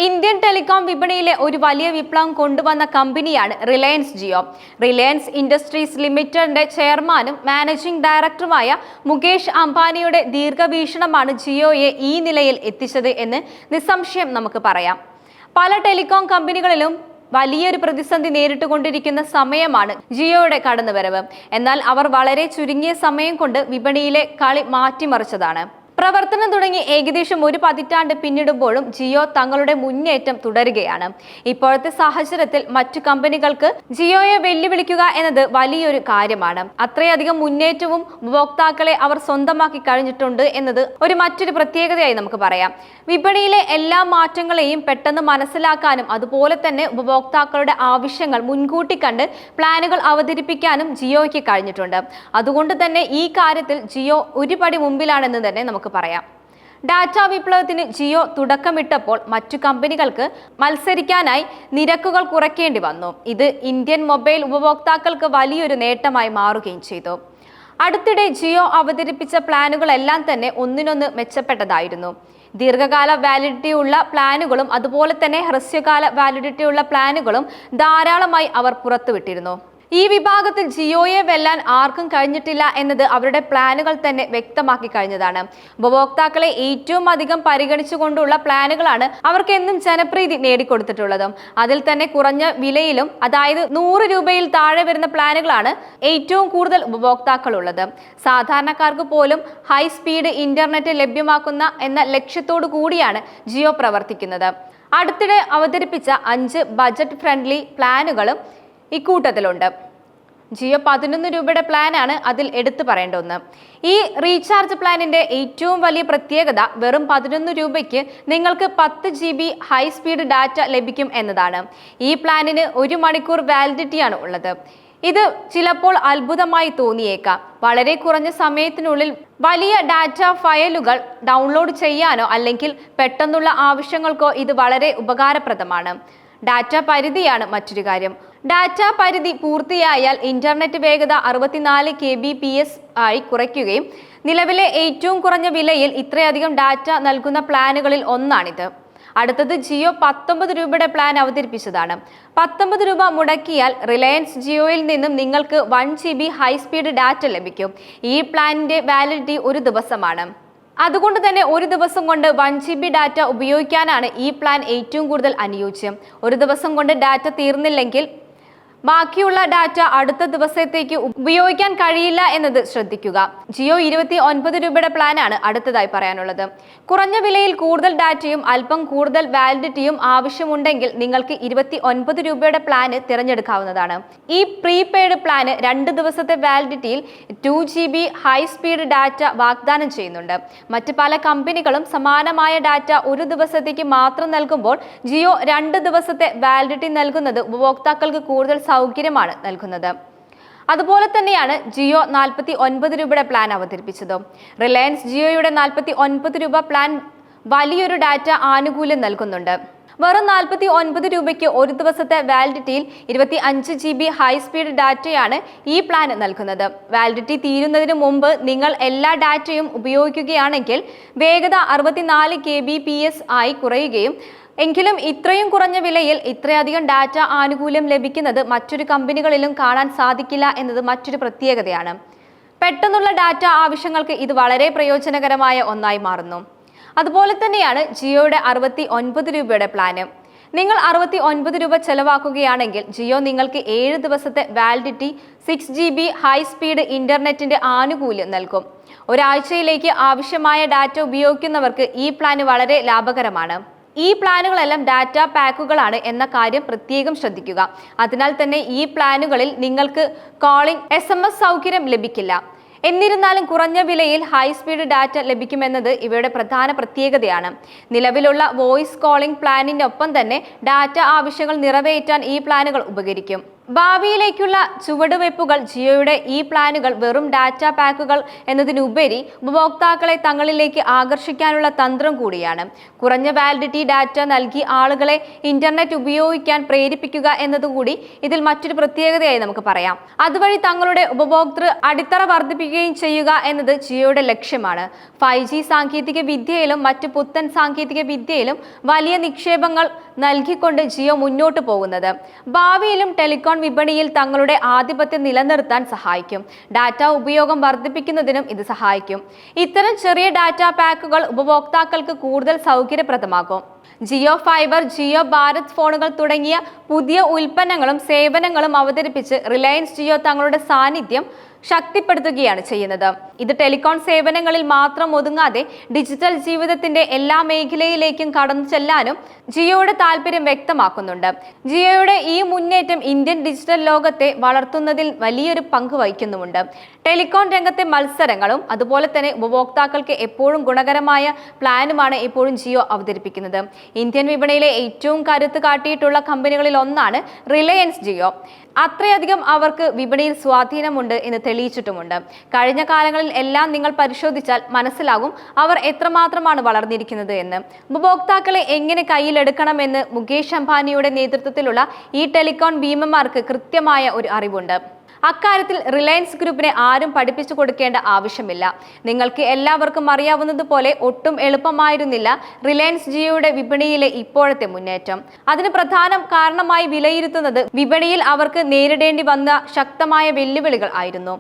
Indian telecom വിപണിയിലെ ഒരു വലിയ വിപ്ലവം കൊണ്ടുവന്ന കമ്പനിയാണ് റിലയൻസ് ജിയോ. റിലയൻസ് ഇൻഡസ്ട്രീസ് ലിമിറ്റഡിന്റെ ചെയർമാനും മാനേജിംഗ് ഡയറക്ടറുമായ മുകേഷ് അംബാനിയുടെ ദീർഘവീക്ഷണമാണ് ജിയോയെ ഈ നിലയിൽ എത്തിച്ചത് എന്ന് നിസ്സംശയം നമുക്ക് പറയാം. പല ടെലികോം കമ്പനികളിലും വലിയൊരു പ്രതിസന്ധി നേരിട്ടുകൊണ്ടിരിക്കുന്ന സമയമാണ് ജിയോയുടെ കടന്നുവരവ്. എന്നാൽ അവർ വളരെ ചുരുങ്ങിയ സമയം കൊണ്ട് വിപണിയിലെ കളി മാറ്റിമറിച്ചതാണ്. പ്രവർത്തനം തുടങ്ങി ഏകദേശം ഒരു പതിറ്റാണ്ട് പിന്നിടുമ്പോഴും ജിയോ തങ്ങളുടെ മുന്നേറ്റം തുടരുകയാണ്. ഇപ്പോഴത്തെ സാഹചര്യത്തിൽ മറ്റു കമ്പനികൾക്ക് ജിയോയെ വെല്ലുവിളിക്കുക എന്നത് വലിയൊരു കാര്യമാണ്. അത്രയധികം മുന്നേറ്റവും ഉപഭോക്താക്കളെ അവർ സ്വന്തമാക്കി കഴിഞ്ഞിട്ടുണ്ട് എന്നത് മറ്റൊരു പ്രത്യേകതയായി നമുക്ക് പറയാം. വിപണിയിലെ എല്ലാ മാറ്റങ്ങളെയും പെട്ടെന്ന് മനസ്സിലാക്കാനും അതുപോലെ തന്നെ ഉപഭോക്താക്കളുടെ ആവശ്യങ്ങൾ മുൻകൂട്ടി കണ്ട് പ്ലാനുകൾ അവതരിപ്പിക്കാനും ജിയോയ്ക്ക് കഴിഞ്ഞിട്ടുണ്ട്. അതുകൊണ്ട് തന്നെ ഈ കാര്യത്തിൽ ജിയോ ഒരു പടി മുമ്പിലാണെന്ന് തന്നെ നമുക്ക് പറയാം. ഡാറ്റാ വിപ്ലവത്തിന് ജിയോ തുടക്കമിട്ടപ്പോൾ മറ്റു കമ്പനികൾക്ക് മത്സരിക്കാനായി നിരക്കുകൾ കുറയ്ക്കേണ്ടി വന്നു. ഇത് ഇന്ത്യൻ മൊബൈൽ ഉപഭോക്താക്കൾക്ക് വലിയൊരു നേട്ടമായി മാറുകയും ചെയ്തു. അടുത്തിടെ ജിയോ അവതരിപ്പിച്ച പ്ലാനുകളെല്ലാം തന്നെ ഒന്നിനൊന്ന് മെച്ചപ്പെട്ടതായിരുന്നു. ദീർഘകാല വാലിഡിറ്റി ഉള്ള പ്ലാനുകളും അതുപോലെ തന്നെ ഹ്രസ്വകാല വാലിഡിറ്റി ഉള്ള പ്ലാനുകളും ധാരാളമായി അവർ പുറത്തുവിട്ടിരുന്നു. ഈ വിഭാഗത്തിൽ ജിയോയെ വെല്ലാൻ ആർക്കും കഴിഞ്ഞിട്ടില്ല എന്നത് അവരുടെ പ്ലാനുകൾ തന്നെ വ്യക്തമാക്കി കഴിഞ്ഞതാണ്. ഉപഭോക്താക്കളെ ഏറ്റവും അധികം പരിഗണിച്ചുകൊണ്ടുള്ള പ്ലാനുകളാണ് അവർക്ക് എന്നും ജനപ്രീതി നേടിക്കൊടുത്തിട്ടുള്ളത്. അതിൽ തന്നെ കുറഞ്ഞ വിലയിലും അതായത് 100 രൂപയിൽ താഴെ വരുന്ന പ്ലാനുകളാണ് ഏറ്റവും കൂടുതൽ ഉപഭോക്താക്കൾ ഉള്ളത്. സാധാരണക്കാർക്ക് പോലും ഹൈ സ്പീഡ് ഇന്റർനെറ്റ് ലഭ്യമാക്കുന്ന എന്ന ലക്ഷ്യത്തോടു കൂടിയാണ് ജിയോ പ്രവർത്തിക്കുന്നത്. അടുത്തിടെ അവതരിപ്പിച്ച 5 ബജറ്റ് ഫ്രണ്ട്ലി പ്ലാനുകളും ഇക്കൂട്ടത്തിലുണ്ട്. ജിയോ 11 രൂപയുടെ പ്ലാനാണ് അതിൽ എടുത്തു പറയേണ്ട ഒന്ന്. ഈ റീചാർജ് പ്ലാനിന്റെ ഏറ്റവും വലിയ പ്രത്യേകത വെറും 11 രൂപയ്ക്ക് നിങ്ങൾക്ക് 10 GB ഹൈ സ്പീഡ് ഡാറ്റ ലഭിക്കും എന്നതാണ്. ഈ പ്ലാനിന് 1 മണിക്കൂർ വാലിഡിറ്റിയാണ് ഉള്ളത്. ഇത് ചിലപ്പോൾ അത്ഭുതമായി തോന്നിയേക്കാം. വളരെ കുറഞ്ഞ സമയത്തിനുള്ളിൽ വലിയ ഡാറ്റ ഫയലുകൾ ഡൗൺലോഡ് ചെയ്യാനോ അല്ലെങ്കിൽ പെട്ടെന്നുള്ള ആവശ്യങ്ങൾക്കോ ഇത് വളരെ ഉപകാരപ്രദമാണ്. ഡാറ്റ പരിധിയാണ് മറ്റൊരു കാര്യം. ഡാറ്റ പരിധി പൂർത്തിയായാൽ ഇന്റർനെറ്റ് വേഗത 64 kbps ആയി കുറയ്ക്കുകയും നിലവിലെ ഏറ്റവും കുറഞ്ഞ വിലയിൽ ഇത്രയധികം ഡാറ്റ നൽകുന്ന പ്ലാനുകളിൽ ഒന്നാണിത്. അടുത്തത് ജിയോ 19 രൂപയുടെ പ്ലാൻ അവതരിപ്പിച്ചതാണ്. 19 രൂപ മുടക്കിയാൽ റിലയൻസ് ജിയോയിൽ നിന്നും നിങ്ങൾക്ക് 1 GB ഹൈ സ്പീഡ് ഡാറ്റ ലഭിക്കും. ഈ പ്ലാനിന്റെ വാലിഡിറ്റി ഒരു ദിവസമാണ്. അതുകൊണ്ട് തന്നെ ഒരു ദിവസം കൊണ്ട് 1 GB ഡാറ്റ ഉപയോഗിക്കാനാണ് ഈ പ്ലാൻ ഏറ്റവും കൂടുതൽ അനുയോജ്യം. ഒരു ദിവസം കൊണ്ട് ഡാറ്റ തീർന്നില്ലെങ്കിൽ ബാക്കിയുള്ള ഡാറ്റ അടുത്ത ദിവസത്തേക്ക് ഉപയോഗിക്കാൻ കഴിയില്ല എന്നത് ശ്രദ്ധിക്കുക. ജിയോ 29 രൂപയുടെ പ്ലാനാണ് അടുത്തതായി പറയാനുള്ളത്. കുറഞ്ഞ വിലയിൽ കൂടുതൽ ഡാറ്റയും അല്പം കൂടുതൽ വാലിഡിറ്റിയും ആവശ്യമുണ്ടെങ്കിൽ നിങ്ങൾക്ക് 29 രൂപയുടെ പ്ലാന് തിരഞ്ഞെടുക്കാവുന്നതാണ്. ഈ പ്രീപെയ്ഡ് പ്ലാന് 2 ദിവസത്തെ വാലിഡിറ്റിയിൽ 2 GB ഹൈ സ്പീഡ് ഡാറ്റ വാഗ്ദാനം ചെയ്യുന്നുണ്ട്. മറ്റ് പല കമ്പനികളും സമാനമായ ഡാറ്റ ഒരു ദിവസത്തേക്ക് മാത്രം നൽകുമ്പോൾ ജിയോ 2 ദിവസത്തെ വാലിഡിറ്റി നൽകുന്നത് ഉപഭോക്താക്കൾക്ക് കൂടുതൽ സൗകര്യമാണ് നൽകുന്നത്. അതുപോലെ തന്നെയാണ് ജിയോ 49 രൂപയുടെ പ്ലാൻ അവതരിപ്പിച്ചത്. റിലയൻസ് ജിയോയുടെ 49 രൂപ പ്ലാൻ വലിയൊരു ഡാറ്റ ആനുകൂല്യം നൽകുന്നുണ്ട്. വെറും 49 രൂപയ്ക്ക് ഒരു ദിവസത്തെ വാലിഡിറ്റിയിൽ 25 GB ഹൈ സ്പീഡ് ഡാറ്റയാണ് ഈ പ്ലാൻ നൽകുന്നത്. വാലിഡിറ്റി തീരുന്നതിന് മുമ്പ് നിങ്ങൾ എല്ലാ ഡാറ്റയും ഉപയോഗിക്കുകയാണെങ്കിൽ വേഗത 64 kbps ആയി കുറയുകയും എങ്കിലും ഇത്രയും കുറഞ്ഞ വിലയിൽ ഇത്രയധികം ഡാറ്റ ആനുകൂല്യം ലഭിക്കുന്നത് മറ്റൊരു കമ്പനികളിലും കാണാൻ സാധിക്കില്ല എന്നത് മറ്റൊരു പ്രത്യേകതയാണ്. പെട്ടെന്നുള്ള ഡാറ്റ ആവശ്യങ്ങൾക്ക് ഇത് വളരെ പ്രയോജനകരമായ ഒന്നായി മാറുന്നു. അതുപോലെ തന്നെയാണ് ജിയോയുടെ 69 രൂപയുടെ പ്ലാന്. നിങ്ങൾ 69 രൂപ ചെലവാക്കുകയാണെങ്കിൽ ജിയോ നിങ്ങൾക്ക് 7 ദിവസത്തെ വാലിഡിറ്റി 6 GB ഹൈ സ്പീഡ് ഇന്റർനെറ്റിന്റെ ആനുകൂല്യം നൽകും. ഒരാഴ്ചയിലേക്ക് ആവശ്യമായ ഡാറ്റ ഉപയോഗിക്കുന്നവർക്ക് ഈ പ്ലാന് വളരെ ലാഭകരമാണ്. ഈ പ്ലാനുകളെല്ലാം ഡാറ്റ പാക്കുകളാണ് എന്ന കാര്യം പ്രത്യേകം ശ്രദ്ധിക്കുക. അതിനാൽ തന്നെ ഈ പ്ലാനുകളിൽ നിങ്ങൾക്ക് കോളിംഗ് SMS സൗകര്യം ലഭിക്കില്ല. എന്നിരുന്നാലും കുറഞ്ഞ വിലയിൽ ഹൈ സ്പീഡ് ഡാറ്റ ലഭിക്കുമെന്നത് ഇവയുടെ പ്രധാന പ്രത്യേകതയാണ്. നിലവിലുള്ള വോയിസ് കോളിംഗ് പ്ലാനിനൊപ്പം തന്നെ ഡാറ്റ ആവശ്യങ്ങൾ നിറവേറ്റാൻ ഈ പ്ലാനുകൾ ഉപകരിക്കും. ഭാവിയിലേക്കുള്ള ചുവടുവയ്പ്പുകൾ ജിയോയുടെ ഈ പ്ലാനുകൾ വെറും ഡാറ്റ പാക്കുകൾ എന്നതിനുപരി ഉപഭോക്താക്കളെ തങ്ങളിലേക്ക് ആകർഷിക്കാനുള്ള തന്ത്രം കൂടിയാണ്. കുറഞ്ഞ വാലിഡിറ്റി ഡാറ്റ നൽകി ആളുകളെ ഇന്റർനെറ്റ് ഉപയോഗിക്കാൻ പ്രേരിപ്പിക്കുക എന്നതുകൂടി ഇതിൽ മറ്റൊരു പ്രത്യേകതയായി നമുക്ക് പറയാം. അതുവഴി തങ്ങളുടെ ഉപഭോക്തൃ അടിത്തറ വർദ്ധിപ്പിക്കുകയും ചെയ്യുക എന്നത് ജിയോയുടെ ലക്ഷ്യമാണ്. 5G സാങ്കേതിക വിദ്യയിലും മറ്റ് പുത്തൻ സാങ്കേതിക വിദ്യയിലും വലിയ നിക്ഷേപങ്ങൾ നൽകിക്കൊണ്ട് ജിയോ മുന്നോട്ട് പോകുന്നത് ഭാവിയിലും ടെലികോം വിപണിയിൽ തങ്ങളുടെ ആധിപത്യം നിലനിർത്താൻ സഹായിക്കും. ഡാറ്റ ഉപയോഗം വർദ്ധിപ്പിക്കുന്നതിനും ഇത് സഹായിക്കും. ഇത്തരം ചെറിയ ഡാറ്റ പാക്കുകൾ ഉപഭോക്താക്കൾക്ക് കൂടുതൽ സൗകര്യപ്രദമാകും. ജിയോ ഫൈബർ, ജിയോ ഭാരത് ഫോണുകൾ തുടങ്ങിയ പുതിയ ഉൽപ്പന്നങ്ങളും സേവനങ്ങളും അവതരിപ്പിച്ച് റിലയൻസ് ജിയോ തങ്ങളുടെ സാന്നിധ്യം ശക്തിപ്പെടുത്തുകയാണ് ചെയ്യുന്നത്. ഇത് ടെലികോം സേവനങ്ങളിൽ മാത്രം ഒതുങ്ങാതെ ഡിജിറ്റൽ ജീവിതത്തിന്റെ എല്ലാ മേഖലയിലേക്കും കടന്നു ചെല്ലാനും ജിയോയുടെ താല്പര്യം വ്യക്തമാക്കുന്നുണ്ട്. ജിയോയുടെ ഈ മുന്നേറ്റം ഇന്ത്യൻ ഡിജിറ്റൽ ലോകത്തെ വളർത്തുന്നതിൽ വലിയൊരു പങ്ക് വഹിക്കുന്നുമുണ്ട്. ടെലികോം രംഗത്തെ മത്സരങ്ങളും അതുപോലെ തന്നെ ഉപഭോക്താക്കൾക്ക് എപ്പോഴും ഗുണകരമായ പ്ലാനുമാണ് ഇപ്പോഴും ജിയോ അവതരിപ്പിക്കുന്നത്. ഇന്ത്യൻ വിപണിയിലെ ഏറ്റവും കരുത്ത് കാട്ടിയിട്ടുള്ള കമ്പനികളിൽ ഒന്നാണ് റിലയൻസ് ജിയോ. അത്രയധികം അവർക്ക് വിപണിയിൽ സ്വാധീനമുണ്ട് എന്ന് തെളിയിച്ചിട്ടുമുണ്ട്. കഴിഞ്ഞ കാലങ്ങളിൽ എല്ലാം നിങ്ങൾ പരിശോധിച്ചാൽ മനസ്സിലാകും അവർ എത്രമാത്രമാണ് വളർന്നിരിക്കുന്നത് എന്ന്. ഉപഭോക്താക്കളെ എങ്ങനെ കയ്യിലെടുക്കണമെന്ന് മുകേഷ് അംബാനിയുടെ നേതൃത്വത്തിലുള്ള ഈ ടെലികോം ഭീമന്മാർക്ക് കൃത്യമായ ഒരു അറിവുണ്ട്. അക്കാര്യത്തിൽ റിലയൻസ് ഗ്രൂപ്പിനെ ആരും പഠിപ്പിച്ചു കൊടുക്കേണ്ട ആവശ്യമില്ല. നിങ്ങൾക്ക് എല്ലാവർക്കും അറിയാവുന്നതുപോലെ ഒട്ടും എളുപ്പമായിരുന്നില്ല റിലയൻസ് ജിയോയുടെ വിപണിയിലെ ഇപ്പോഴത്തെ മുന്നേറ്റം. അതിന് പ്രധാന കാരണമായി വിലയിരുത്തുന്നത് വിപണിയിൽ അവർക്ക് നേരിടേണ്ടി വന്ന ശക്തമായ വെല്ലുവിളികൾ ആയിരുന്നു.